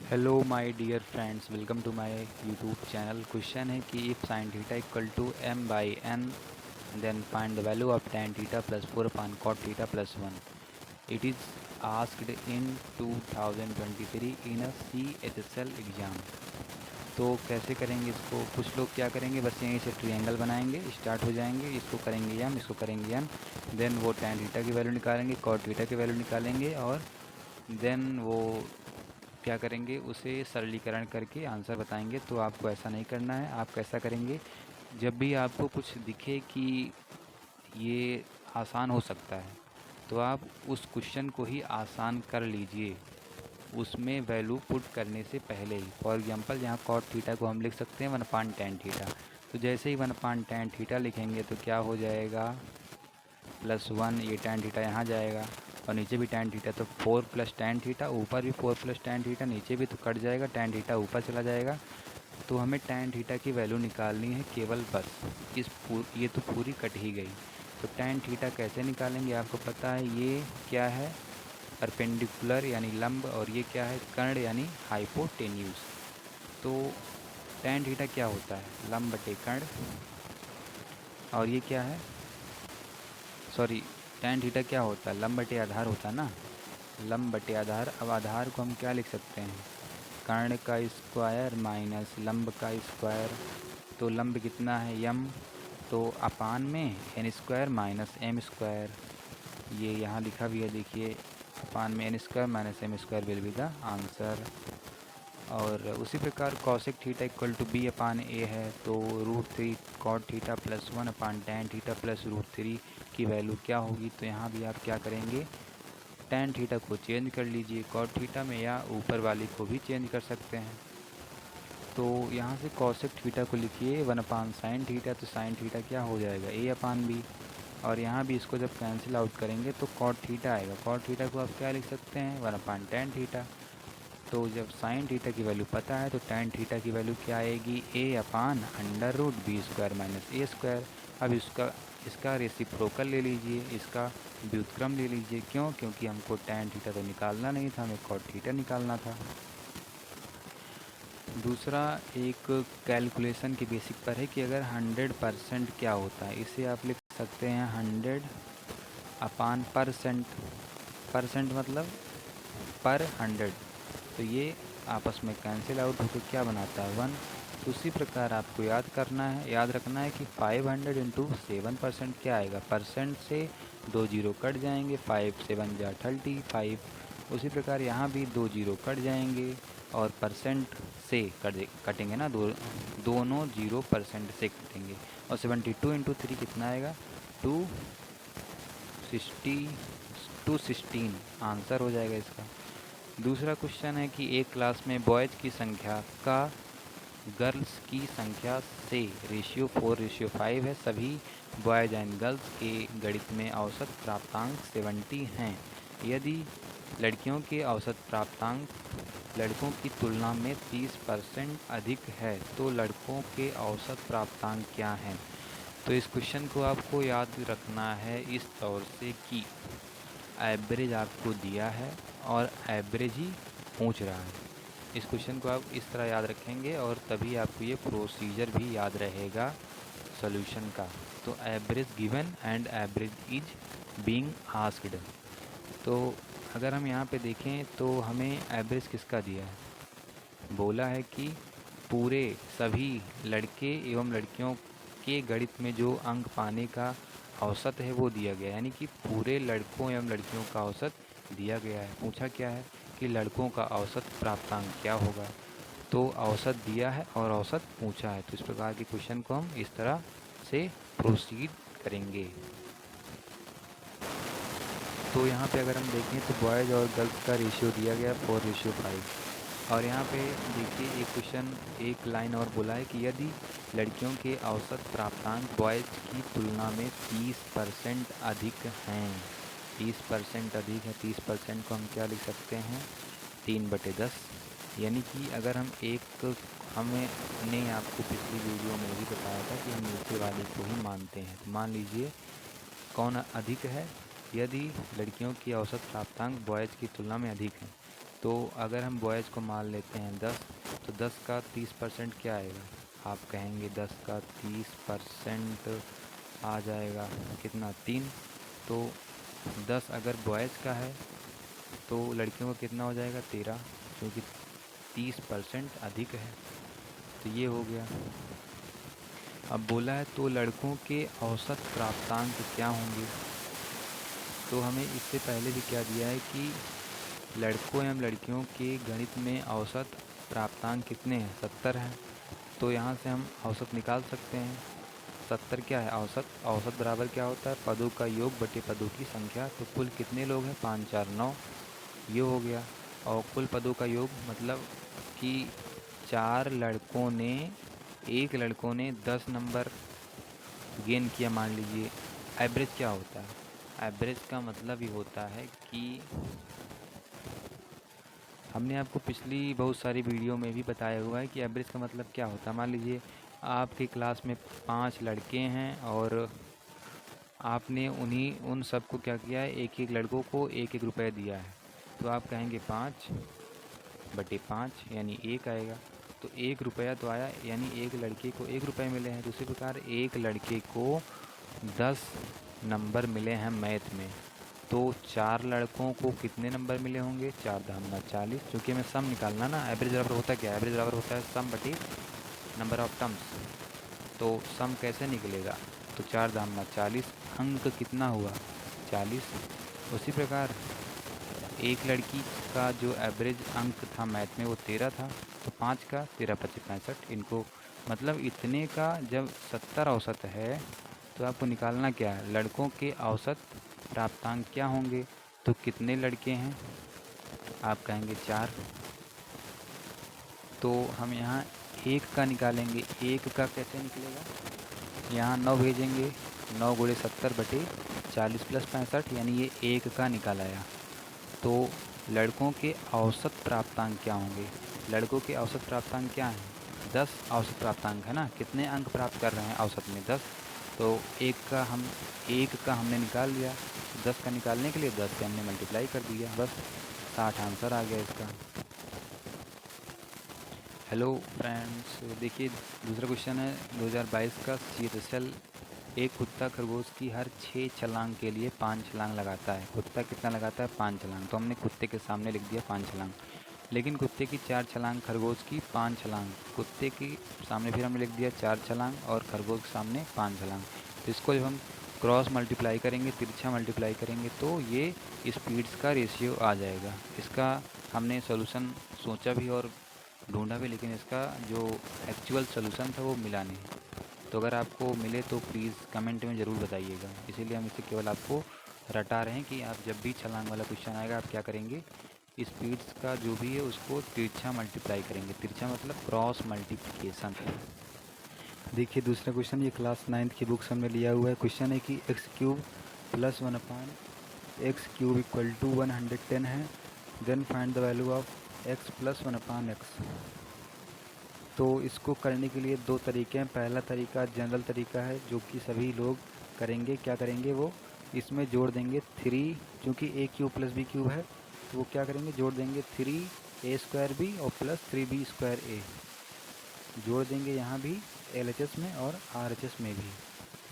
Hello my dear friends, welcome to my YouTube channel. Question है कि if sine theta equal to m by n then find the value of tan theta plus 4 upon cot theta plus 1। It is asked in 2023 in a CHSL exam. तो कैसे करेंगे इसको? कुछ लोग क्या करेंगे, बस यहीं से ट्रायंगल बनाएंगे, स्टार्ट हो जाएंगे, इसको करेंगे m, इसको करेंगे n, देन वो tan थीटा की वैल्यू निकालेंगे, cot थीटा की वैल्यू निकालेंगे और देन वो क्या करेंगे, उसे सरलीकरण करके आंसर बताएंगे। तो आपको ऐसा नहीं करना है। आप कैसा करेंगे, जब भी आपको कुछ दिखे कि ये आसान हो सकता है तो आप उस क्वेश्चन को ही आसान कर लीजिए, उसमें वैल्यू पुट करने से पहले ही। फॉर एग्जांपल यहाँ कॉट थीटा को हम लिख सकते हैं 1/tan थीटा। तो जैसे ही 1/tan थीटा लिखेंगे तो क्या हो जाएगा, +1। ये tan थीटा यहाँ जाएगा और नीचे भी tan थीटा, तो 4 + tan थीटा, ऊपर भी 4 + tan थीटा, नीचे भी तो कट जाएगा, tan थीटा ऊपर चला जाएगा। तो हमें tan थीटा की वैल्यू निकालनी है केवल, बस। ये तो पूरी कट ही गई। तो tan थीटा कैसे निकालेंगे, आपको पता है। ये क्या है, परपेंडिकुलर यानी लंब, और ये क्या है, कर्ण यानी हाइपोटेन्यूज। तो tan थीटा क्या होता है, लंब बटे कर्ण। और ये क्या है, सॉरी, tan थीटा क्या होता है, लंब बटे आधार होता है ना, लंब बटे आधार। अब आधार को हम क्या लिख सकते हैं, कर्ण का स्क्वायर माइनस लंब का स्क्वायर। तो लंब कितना है, यम, तो अपान में N square minus M square. ये यहाँ लिखा भी है, देखिए, अपान में N square minus M square will be the answer. और उसी प्रकार cosec theta equal to B upon A है, तो √3 cot theta plus 1 upon tan theta plus √3 की वैल्यू क्या होगी। तो यहाँ भी आप क्या करेंगे, tan थीटा को चेंज कर लीजिए कॉट थीटा में, या ऊपर वाली को भी चेंज कर सकते हैं। तो यहाँ से कॉसेक थीटा को लिखिए 1/sin थीटा, तो sin थीटा क्या हो जाएगा, a/b। और यहाँ भी इसको जब कैंसिल आउट करेंगे तो कॉट थीटा आएगा। कॉट थीटा को आप क्या लिख सकते हैं, 1/tan थीटा। तो जब साइन थीटा की वैल्यू पता है तो tan थीटा की वैल्यू क्या आएगी, a/√b² माइनस a²। अब इसका रेसिप्रोकल ले लीजिए, इसका व्युत्क्रम ले लीजिए। क्यों? क्योंकि हमको tan थीटा तो निकालना नहीं था, हमें cot थीटा निकालना था। दूसरा एक कैलकुलेशन के बेसिक पर है कि अगर 100% क्या होता है। इसे आप लिख सकते हैं 100/%। परसेंट मतलब पर 100। तो ये आपस में कैंसिल आउट होकर क्या बनाता है, 1। तो उसी प्रकार आपको याद रखना है कि 500 इंटू 7% क्या आएगा, परसेंट से 2 जीरो कट जाएंगे, 5 7 जा 35। उसी प्रकार यहाँ भी 2 जीरो कट जाएंगे और परसेंट से कटेंगे ना, दोनों 0% से कटेंगे। और 72 इंटू 3 कितना आएगा, 216 आंसर हो जाएगा इसका। दूसरा क्वेश्चन है कि एक क्लास में बॉयज़ की संख्या का गर्ल्स की संख्या से रेशियो 4:5 है। सभी बॉयज़ एंड गर्ल्स के गणित में औसत प्राप्तांक 70 हैं। यदि लड़कियों के औसत प्राप्तांक लड़कों की तुलना में 30% अधिक है तो लड़कों के औसत प्राप्तांक क्या हैं। तो इस क्वेश्चन को आपको याद रखना है इस तौर से कि एवरेज आपको दिया है और एवरेज ही पूछ रहा है। इस क्वेश्चन को आप इस तरह याद रखेंगे और तभी आपको ये प्रोसीजर भी याद रहेगा सॉल्यूशन का। तो average given and average is being asked. तो अगर हम यहाँ पे देखें तो हमें एवरेज किसका दिया है, बोला है कि पूरे सभी लड़के एवं लड़कियों के गणित में जो अंक पाने का औसत है वो दिया गया है, यानी कि पूरे लड़कों एवं लड़कियों का औसत दिया गया है। पूछा क्या है कि लड़कों का औसत प्राप्तांक क्या होगा। तो औसत दिया है और औसत पूछा है, तो इस प्रकार के क्वेश्चन को हम इस तरह से प्रोसीड करेंगे। तो यहाँ पे अगर हम देखें तो बॉयज़ और गर्ल्स का रेशियो दिया गया 4:5। और यहाँ पे देखिए एक क्वेश्चन, एक लाइन और बोला है कि यदि लड़कियों के औसत प्राप्तांक बॉयज़ की तुलना में 30% अधिक हैं, 30% अधिक है, 30% को हम क्या लिख सकते हैं, 3/10। यानी कि अगर हम हमने आपको पिछली वीडियो में भी बताया था कि हम नीचे वाले को ही मानते हैं। तो मान लीजिए कौन अधिक है, यदि लड़कियों की औसत प्राप्तांक बॉयज़ की तुलना में अधिक है तो अगर हम बॉयज़ को मान लेते हैं 10, तो 10 का 30% क्या आएगा? आप कहेंगे 10 का 30% आ जाएगा कितना? 3। तो 10 अगर बॉयज़ का है तो लड़कियों का कितना हो जाएगा? 13, क्योंकि 30% अधिक है। तो ये हो गया। अब बोला है तो लड़कों के औसत प्राप्तांक क्या होंगे? तो हमें इससे पहले भी क्या दिया है कि लड़कों एवं लड़कियों के गणित में औसत प्राप्तांक कितने हैं? 70 हैं। तो यहाँ से हम औसत निकाल सकते हैं। 70 क्या है? औसत। औसत बराबर क्या होता है? पदों का योग बटे पदों की संख्या। तो कुल कितने लोग हैं? 5 4 9, ये हो गया। और कुल पदों का योग मतलब कि 4 लड़कों ने, एक लड़कों ने 10 नंबर गेन किया मान लीजिए। एवरेज क्या होता है? एवरेज का मतलब ही होता है कि हमने आपको पिछली बहुत सारी वीडियो में भी बताया हुआ है कि एवरेज का मतलब क्या होता है। मान लीजिए आपकी क्लास में 5 लड़के हैं और आपने उन सबको क्या किया है? एक एक लड़कों को एक एक रुपये दिया है। तो आप कहेंगे 5 बटे 5 यानी 1 आएगा। तो 1 रुपया तो आया, यानी एक लड़के को 1 रुपये मिले हैं। दूसरी प्रकार एक लड़के को 10 नंबर मिले हैं मैथ में। तो 4 लड़कों को कितने नंबर मिले होंगे? 4 दामना 40, क्योंकि हमें सम निकालना ना। एवरेज बराबर होता क्या है? एवरेज बराबर होता है सम बटी नंबर ऑफ टर्म्स। तो सम कैसे निकलेगा? तो 4 दामना 40, अंक कितना हुआ? 40। उसी प्रकार एक लड़की का जो एवरेज अंक था मैथ में वो 13 था। तो 5 का 13 पच्चीस 65, इनको मतलब इतने का जब 70 औसत है तो आपको निकालना क्या है? लड़कों के औसत प्राप्तांक क्या होंगे? तो कितने लड़के हैं? आप कहेंगे 4। तो हम यहाँ 1 का निकालेंगे। 1 का कैसे निकलेगा? यहाँ 9 भेजेंगे। 9 गुणे 70 बटे 40 प्लस 65, यानी ये 1 का निकाल आया। तो लड़कों के औसत प्राप्तांक क्या होंगे? लड़कों के औसत प्राप्तांक क्या हैं? 10 औसत प्राप्तांक है ना। कितने अंक प्राप्त कर रहे हैं औसत में? 10। तो 1 का हमने निकाल लिया। 10 का निकालने के लिए 10 से हमने मल्टीप्लाई कर दिया, बस 60 आंसर आ गया इसका। हेलो फ्रेंड्स, देखिए दूसरा क्वेश्चन है 2022 का। शीर्षल एक कुत्ता खरगोश की हर 6 छलांग के लिए 5 छलांग लगाता है। कुत्ता कितना लगाता है? 5 छलांग। तो हमने कुत्ते के सामने लिख दिया 5 छलांग। लेकिन कुत्ते की 4 छलांग, खरगोश की 5 छलांग। कुत्ते के सामने फिर हमने लिख दिया 4 छलांग और खरगोश के सामने 5 छलांग। तो इसको जब हम क्रॉस मल्टीप्लाई करेंगे, तिरछा मल्टीप्लाई करेंगे, तो ये स्पीड्स का रेशियो आ जाएगा। इसका हमने सोल्यूशन सोचा भी और ढूंढा भी, लेकिन इसका जो एक्चुअल सोल्यूशन था वो मिला नहीं। तो अगर आपको मिले तो प्लीज़ कमेंट में ज़रूर बताइएगा। इसीलिए हम इसे केवल आपको रटा रहे हैं कि आप जब भी छलांग वाला क्वेश्चन आएगा आप क्या करेंगे? स्पीड्स का जो भी है उसको तिरछा मल्टीप्लाई करेंगे। तिरछा मतलब क्रॉस मल्टीप्लिकेशन। देखिए दूसरा क्वेश्चन, ये क्लास 9th की बुक से हमने लिया हुआ है। क्वेश्चन है कि x cube plus 1 upon x cube equal to 110 है। Then find the value of x plus 1 upon x. तो इसको करने के लिए 2 तरीके हैं। पहला तरीका जनरल तरीका है जो कि सभी लोग करेंगे। क्या करेंगे? वो इसमें जोड़ देंगे 3, क्योंकि ए क्यूब प्लस बी क्यूब है तो वो क्या करेंगे? जोड़ देंगे 3a² और प्लस 3b²a। जोड़ देंगे यहाँ भी LHS में और RHS में भी।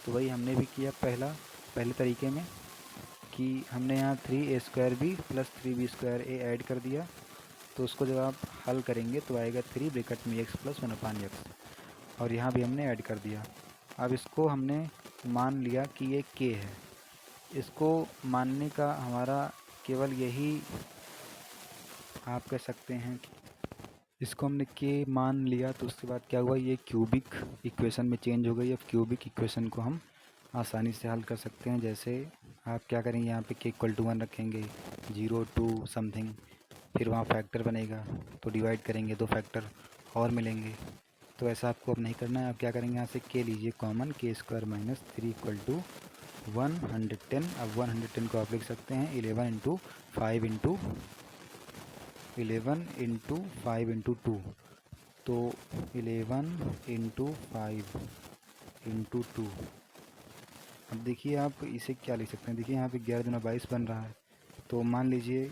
तो वही हमने भी किया पहले तरीके में कि हमने यहाँ 3a² प्लस 3b² ऐड कर दिया। तो उसको जब आप हल करेंगे तो आएगा 3 ब्रैकेट में x प्लस 1 अपान एक्स, और यहाँ भी हमने ऐड कर दिया। अब इसको हमने मान लिया कि ये k है। इसको मानने का हमारा केवल यही, आप कह सकते हैं कि इसको हमने k मान लिया। तो उसके बाद क्या हुआ? ये क्यूबिक इक्वेशन में चेंज हो गई। अब क्यूबिक इक्वेशन को हम आसानी से हल कर सकते हैं। जैसे आप क्या करेंगे? यहाँ पे k इक्वल टू 1 रखेंगे, 0 2 समथिंग, फिर वहाँ फैक्टर बनेगा तो डिवाइड करेंगे, 2 फैक्टर और मिलेंगे। तो ऐसा आपको अब नहीं करना है। आप क्या करेंगे? यहाँ से k लीजिए common, k² minus 3 equal to 110। अब 110 को आप लिख सकते हैं 11 इंटू 5 इंटू 2। तो 11 इंटू 5 इंटू 2। अब देखिए आप इसे क्या लिख सकते हैं? देखिए यहाँ पे 11 दूना 22 बन रहा है। तो मान लीजिए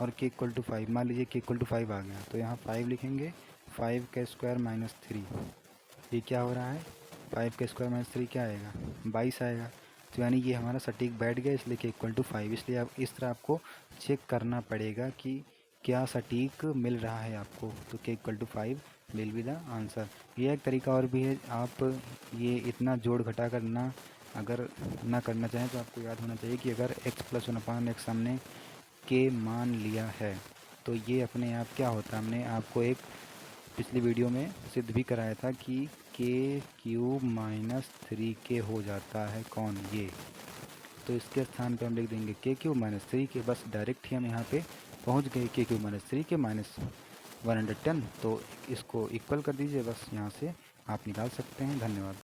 और k इक्वल टू 5, मान लीजिए k इक्वल टू 5 आ गया, तो यहाँ 5 लिखेंगे, 5 का स्क्वायर माइनस 3, ये क्या हो रहा है, 5 का स्क्वायर माइनस 3 क्या आएगा, 22 आएगा। तो यानी ये हमारा सटीक बैठ गया, इसलिए k इक्वल टू 5। इसलिए आप इस तरह आपको चेक करना पड़ेगा कि क्या सटीक मिल रहा है आपको। तो k equal to 5 will be the answer. ये एक तरीका और भी है, आप ये इतना जोड़ घटा कर ना अगर ना करना चाहें तो आपको याद होना चाहिए कि अगर x प्लस 1/x हमने k मान लिया है तो ये अपने आप क्या होता है, हमने आपको एक पिछली वीडियो में सिद्ध भी कराया था कि k³ माइनस 3k हो जाता है कौन, ये। तो इसके स्थान पे हम लिख देंगे k³ माइनस 3k, बस डायरेक्ट ही हम यहाँ पे पहुँच गए k³ माइनस 3k माइनस 110। तो इसको इक्वल कर दीजिए, बस यहाँ से आप निकाल सकते हैं। धन्यवाद।